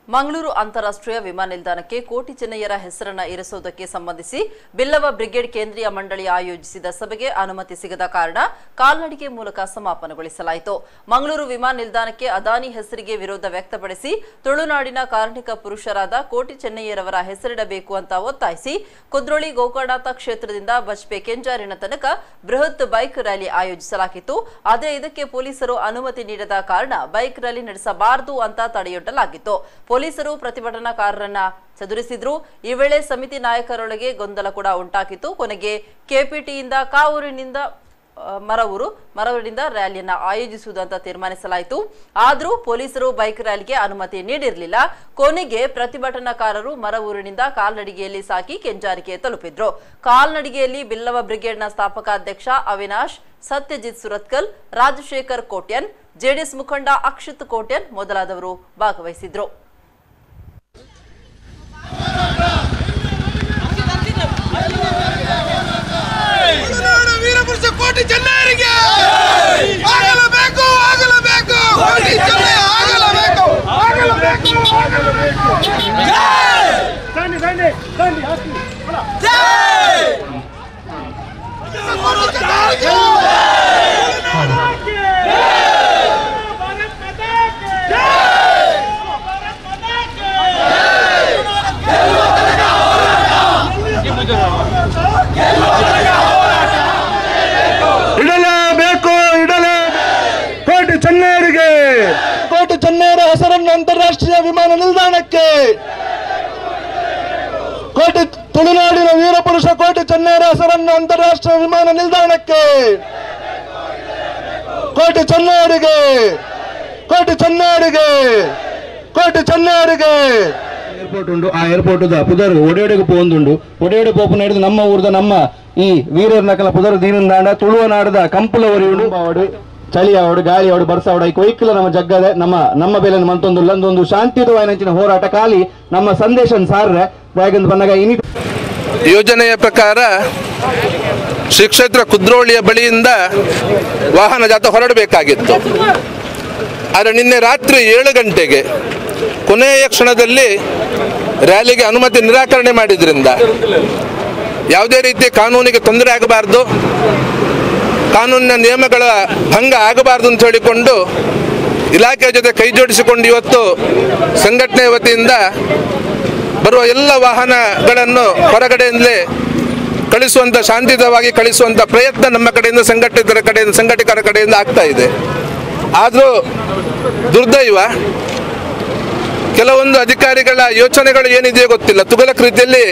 ಮಂಗಳೂರು ಅಂತಾರಾಷ್ಟ್ರೀಯ ವಿಮಾನ ನಿಲ್ದಾಣಕ್ಕೆ ಕೋಟಿ ಚೆನ್ನಯ್ಯರ ಹೆಸರನ್ನು ಇರಿಸುವುದಕ್ಕೆ ಸಂಬಂಧಿಸಿ ಬಿಲ್ಲವ ಬ್ರಿಗೇಡ್ ಕೇಂದ್ರೀಯ ಮಂಡಳಿ ಆಯೋಜಿಸಿದ ಸಭೆಗೆ ಅನುಮತಿ ಸಿಗದ ಕಾರಣ ಕಾಲ್ನಡಿಗೆ ಮೂಲಕ ಸಮಾಪನಗೊಳಿಸಲಾಯಿತು. ಮಂಗಳೂರು ವಿಮಾನ ನಿಲ್ದಾಣಕ್ಕೆ ಅದಾನಿ ಹೆಸರಿಗೆ ವಿರೋಧ ವ್ಯಕ್ತಪಡಿಸಿ ತುಳುನಾಡಿನ ಕಾರ್ಮಿಕ ಪುರುಷರಾದ ಕೋಟಿ ಚೆನ್ನಯ್ಯರವರ ಹೆಸರಿಡಬೇಕು ಅಂತ ಒತ್ತಾಯಿಸಿ ಕುದ್ರೋಳಿ ಗೋಕರ್ಣನಾಥ ಕ್ಷೇತ್ರದಿಂದ ಬಜ್ಪೆ ಕೆಂಜಾರಿನ ತನಕ ಬೃಹತ್ ಬೈಕ್ ರ್ಯಾಲಿ ಆಯೋಜಿಸಲಾಗಿತ್ತು. ಆದರೆ ಇದಕ್ಕೆ ಪೊಲೀಸರು ಅನುಮತಿ ನೀಡದ ಕಾರಣ ಬೈಕ್ ರ್ಯಾಲಿ ನಡೆಸಬಾರದು ಅಂತ ತಡೆಯೊಡ್ಡಲಾಗಿತ್ತು. ಪೊಲೀಸರು ಪ್ರತಿಭಟನಾಕಾರರನ್ನ ಚದುರಿಸಿದ್ರು. ಈ ವೇಳೆ ಸಮಿತಿ ನಾಯಕರೊಳಗೆ ಗೊಂದಲ ಕೂಡ ಉಂಟಾಗಿತ್ತು. ಕೊನೆಗೆ ಕೆಪಿಟಿಯಿಂದ ಕಾವೂರಿನಿಂದ ಮರವೂರಿನಿಂದ ರ್ಯಾಲಿಯನ್ನ ಆಯೋಜಿಸುವುದಂತ ತೀರ್ಮಾನಿಸಲಾಯಿತು. ಆದರೂ ಪೊಲೀಸರು ಬೈಕ್ ರ್ಯಾಲಿಗೆ ಅನುಮತಿ ನೀಡಿರಲಿಲ್ಲ. ಕೊನೆಗೆ ಪ್ರತಿಭಟನಾಕಾರರು ಮರವೂರಿನಿಂದ ಕಾಲ್ನಡಿಗೆಯಲ್ಲಿ ಸಾಗಿ ಕೆಂಜಾರಿಗೆ ತಲುಪಿದ್ರು. ಕಾಲ್ನಡಿಗೆಯಲ್ಲಿ ಬಿಲ್ಲವ ಬ್ರಿಗೇಡ್ನ ಸ್ಥಾಪಕ ಅಧ್ಯಕ್ಷ ಅವಿನಾಶ್, ಸತ್ಯಜಿತ್ ಸುರತ್ಕಲ್, ರಾಜಶೇಖರ್ ಕೋಟ್ಯನ್, ಜೆಡಿಎಸ್ ಮುಖಂಡ ಅಕ್ಷಿತ್ ಕೋಟ್ಯನ್ ಮೊದಲಾದವರು ಭಾಗವಹಿಸಿದ್ರು. ಕೋಟಿ ಚೆನ್ನಯ್ಯರಿಗೆ ಆಗಲೇಬೇಕು, ಆಗಲೇಬೇಕು, ಕೋಟಿ ಚೆನ್ನಯ್ಯ ಆಗಲೇಬೇಕು, ಆಗಲೇಬೇಕು, ಆಗಲೇಬೇಕು. ದಾಂಡಿ ದಾಂಡಿ ದಾಂಡಿ ಹಾಕಿ ಜೈ ಕೋಟಿ ಚೆನ್ನಯ್ಯರಿಗೆ ಭಾರತ್ ಮಾತಾ ಕಿ ಜೈ, ಭಾರತ್ ಮಾತಾ ಕಿ ಕೋಟಿ ಚೆನ್ನಯ್ಯರಿಗೆ, ಕೋಟಿ ಚೆನ್ನಯ್ಯರ ಹೆಸರನ್ನು ಅಂತಾರಾಷ್ಟ್ರೀಯ ವಿಮಾನ ನಿಲ್ದಾಣಕ್ಕೆ, ಕೋಟಿ ತುಳುನಾಡಿನ ವೀರಪುರುಷ ಕೋಟಿ ಚೆನ್ನಯ್ಯರ ಹೆಸರನ್ನು ಅಂತಾರಾಷ್ಟ್ರೀಯ ವಿಮಾನ ನಿಲ್ದಾಣಕ್ಕೆ, ಕೋಟಿ ಚೆನ್ನಯ್ಯರಿಗೆ, ಕೋಟಿ ಚೆನ್ನಯ್ಯರಿಗೆ, ಕೋಟಿ ಚೆನ್ನಯ್ಯರಿಗೆ. ಏರ್ಪೋರ್ಟ್ ಉಂಟು. ಆ ಏರ್ಪೋರ್ಟ್ ಪುದರ್ ಒಡೆಯೊಡೆಗೆ ಪೋಂದುಂಡು. ಒಡೆಯೊಡೆ ಪೋಪನ ಹಿಡಿದು ನಮ್ಮ ಊರದ ನಮ್ಮ ಈ ವೀರರ್ನಕಲ ಪುದರ್ ದೀನಂದಾಂಡ ತುಳುವನಾಡದ ಕಂಪುಲವರಿಯುಡು ಅವಡು ಚಳಿ ಅವಡು ಗಾಳಿ ಅವಡು ಬರ್ಸಾವಡ ಈ ಕೊಯ್ಕಿಲ ನಮ್ಮ ಜಗ್ಗದ ನಮ್ಮ ಬೆಲೆ ಮಂತೊಂದು ಶಾಂತಿಯುತವಾಯಿನ ಹೋರಾಟ ಕಾಲಿ ನಮ್ಮ ಸಂದೇಶ ಸಾರ್ರೆ ಬ್ಯಾಗಂದು ಬಂದಾಗ ಇನಿ ಯೋಜನೆಯ ಪ್ರಕಾರ ಶ್ರೀ ಕ್ಷೇತ್ರ ಕುದ್ರೋಳಿಯ ಬಳಿಯಿಂದ ವಾಹನ ಜಾಥಾ ಹೊರಡಬೇಕಾಗಿತ್ತು. ಆದರೆ ನಿನ್ನೆ ರಾತ್ರಿ 7 ಗಂಟೆಗೆ ಕೊನೆಯ ಕ್ಷಣದಲ್ಲಿ ರ್ಯಾಲಿಗೆ ಅನುಮತಿ ನಿರಾಕರಣೆ ಮಾಡಿದ್ರಿಂದ ಯಾವುದೇ ರೀತಿ ಕಾನೂನಿಗೆ ತೊಂದರೆ ಆಗಬಾರ್ದು, ಕಾನೂನಿನ ನಿಯಮಗಳ ಭಂಗ ಆಗಬಾರ್ದು ಅಂತ ಹೇಳಿಕೊಂಡು ಇಲಾಖೆಯ ಜೊತೆ ಕೈ ಜೋಡಿಸಿಕೊಂಡು ಇವತ್ತು ಸಂಘಟನೆ ವತಿಯಿಂದ ಬರುವ ಎಲ್ಲ ವಾಹನಗಳನ್ನು ಹೊರಗಡೆಯಿಂದಲೇ ಕಳಿಸುವಂಥ, ಶಾಂತಿಯುತವಾಗಿ ಕಳಿಸುವಂಥ ಪ್ರಯತ್ನ ನಮ್ಮ ಕಡೆಯಿಂದ ಸಂಘಟಕರ ಕಡೆಯಿಂದ ಆಗ್ತಾ ಇದೆ. ಆದರೂ ದುರ್ದೈವ, ಕೆಲವೊಂದು ಅಧಿಕಾರಿಗಳ ಯೋಚನೆಗಳು ಏನಿದೆಯೋ ಗೊತ್ತಿಲ್ಲ, ತುಗಲಕ್ ರೀತಿಯಲ್ಲಿ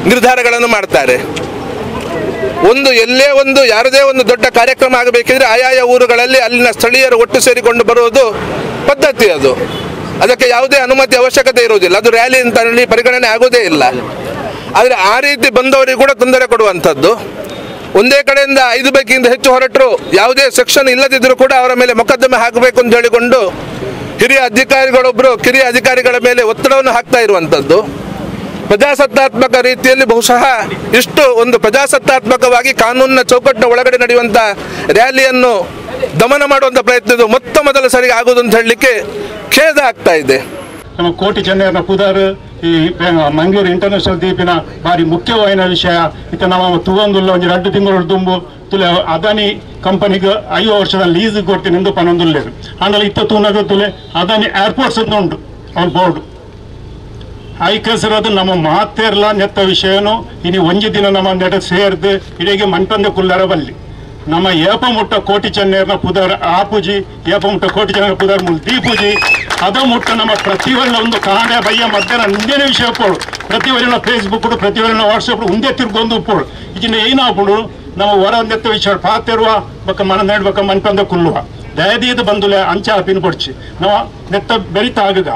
ನಿರ್ಧಾರಗಳನ್ನು ಮಾಡ್ತಾರೆ. ಎಲ್ಲೇ ಯಾರದೇ ಒಂದು ದೊಡ್ಡ ಕಾರ್ಯಕ್ರಮ ಆಗಬೇಕಿದ್ರೆ ಆಯಾಯ ಊರುಗಳಲ್ಲಿ ಅಲ್ಲಿನ ಸ್ಥಳೀಯರು ಒಟ್ಟು ಸೇರಿಕೊಂಡು ಬರುವುದು ಪದ್ಧತಿ. ಅದಕ್ಕೆ ಯಾವುದೇ ಅನುಮತಿ ಅವಶ್ಯಕತೆ ಇರುವುದಿಲ್ಲ. ಅದು ರ್ಯಾಲಿ ಅಂತ ಪರಿಗಣನೆ ಆಗೋದೇ ಇಲ್ಲ. ಆದರೆ ಆ ರೀತಿ ಬಂದವರಿಗೆ ಕೂಡ ತೊಂದರೆ ಕೊಡುವಂಥದ್ದು. ಒಂದೇ ಕಡೆಯಿಂದ 5 ಬೈಕಿಂದ ಹೆಚ್ಚು ಹೊರಟರು ಯಾವುದೇ ಸೆಕ್ಷನ್ ಇಲ್ಲದಿದ್ದರೂ ಕೂಡ ಅವರ ಮೇಲೆ ಮೊಕದ್ದಮೆ ಹಾಕಬೇಕು ಅಂತ ಹೇಳಿಕೊಂಡು ಹಿರಿಯ ಅಧಿಕಾರಿಗಳೊಬ್ಬರು ಕಿರಿಯ ಅಧಿಕಾರಿಗಳ ಮೇಲೆ ಒತ್ತಡವನ್ನು ಹಾಕ್ತಾ ಇರುವಂಥದ್ದು ಪ್ರಜಾಸತ್ತಾತ್ಮಕ ರೀತಿಯಲ್ಲಿ ಬಹುಶಃ ಇಷ್ಟು ಒಂದು ಪ್ರಜಾಸತ್ತಾತ್ಮಕವಾಗಿ ಕಾನೂನಿನ ಚೌಕಟ್ಟಿನ ಒಳಗಡೆ ನಡೆಯುವಂಥ ರ್ಯಾಲಿಯನ್ನು ದಮನ ಮಾಡುವಂಥ ಪ್ರಯತ್ನ ಮೊದಲ ಸರಿಗೆ ಆಗೋದು ಅಂತ ಹೇಳಲಿಕ್ಕೆ ಖೇದ ಆಗ್ತಾ ಇದೆ. ನಮ್ಮ ಕೋಟಿ ಚೆನ್ನಯ್ಯನ ಪುದರ್ ಈ ಮಂಗಳೂರು ಇಂಟರ್ನ್ಯಾಷನಲ್ ದೀಪಿನ ಬಾರಿ ಮುಖ್ಯವಾದ ವಿಷಯ ಇತ್ತ ನಾವು ತೂಗೊಂದುಲ್ಲ 2 ತಿಂಗಳು ತುಂಬು ತುಲೆ ಅದಾನಿ ಕಂಪನಿಗೆ 5 ವರ್ಷದ ಲೀಸ್ ಕೊಡ್ತೀನಿ ಪನ್ನೊಂದುಲ್ಲೇರು ಆಮೇಲೆ ಇತ್ತ ತೂನಗ ತುಲೆ ಅದಾನಿ ಏರ್ಪೋರ್ಟ್ಸ್ ಉಂಟು ಅವ್ನ ಬೋರ್ಡ್ ಐಕಸರದು ನಮ್ಮ ಮಾತೇರ್ಲ ನೆತ್ತ ವಿಷಯನು ಇನಿ ಒಂಜಿ ದಿನ ನಮ್ಮ ನೆಡ ಸೇರ್ದು ಇಡೀಗೆ ಮಂಟಂದ ಕುಲ್ಲರ ಬಲ್ಲಿ ನಮ್ಮ ಏಪ ಮುಟ್ಟ ಕೋಟಿ ಚೆನ್ನಯ್ಯನ ಪುದರ್ ಆಪುಜಿ ಏಪ ಮುಟ್ಟ ಕೋಟಿ ಚೆನ್ನಯ್ಯನ ಪುದರ್ ಮುಲ್ ದೀಪುಜಿ ಅದ ಮುಟ್ಟ ನಮ್ಮ ಪ್ರತಿವಲ್ಲ ಒಂದು ಕಾಂಡೆ ಬಯ್ಯ ಮಧ್ಯಾಹ್ನ ನಿಂದೇನೆ ವಿಷಯ ಪೋಡು ಪ್ರತಿವರಿನ ಫೇಸ್ಬುಕ್ ಪ್ರತಿವರಿನ ವಾಟ್ಸಪ್ ಉಂದೇ ತಿರ್ಗೊಂದು ಪೋಡು ಈಗಿನ ಏನಾಗ್ಬಿಡು ನಾವು ಹೊರ ನೆತ್ತ ವಿಷಯ ಪಾತಿರುವ ಬಕ್ಕ ಮನ ನೆಡ್ಬೇಕ ಮಂಟಂದ ಕುಲ್ಲುವ ದಯದೀದ ಬಂದುಲೆ ಅಂಚ ಪಿನ್ ಕೊಡ್ಚಿ ನಾವು ನೆತ್ತ ಬೆರಿತ ಆಗಗ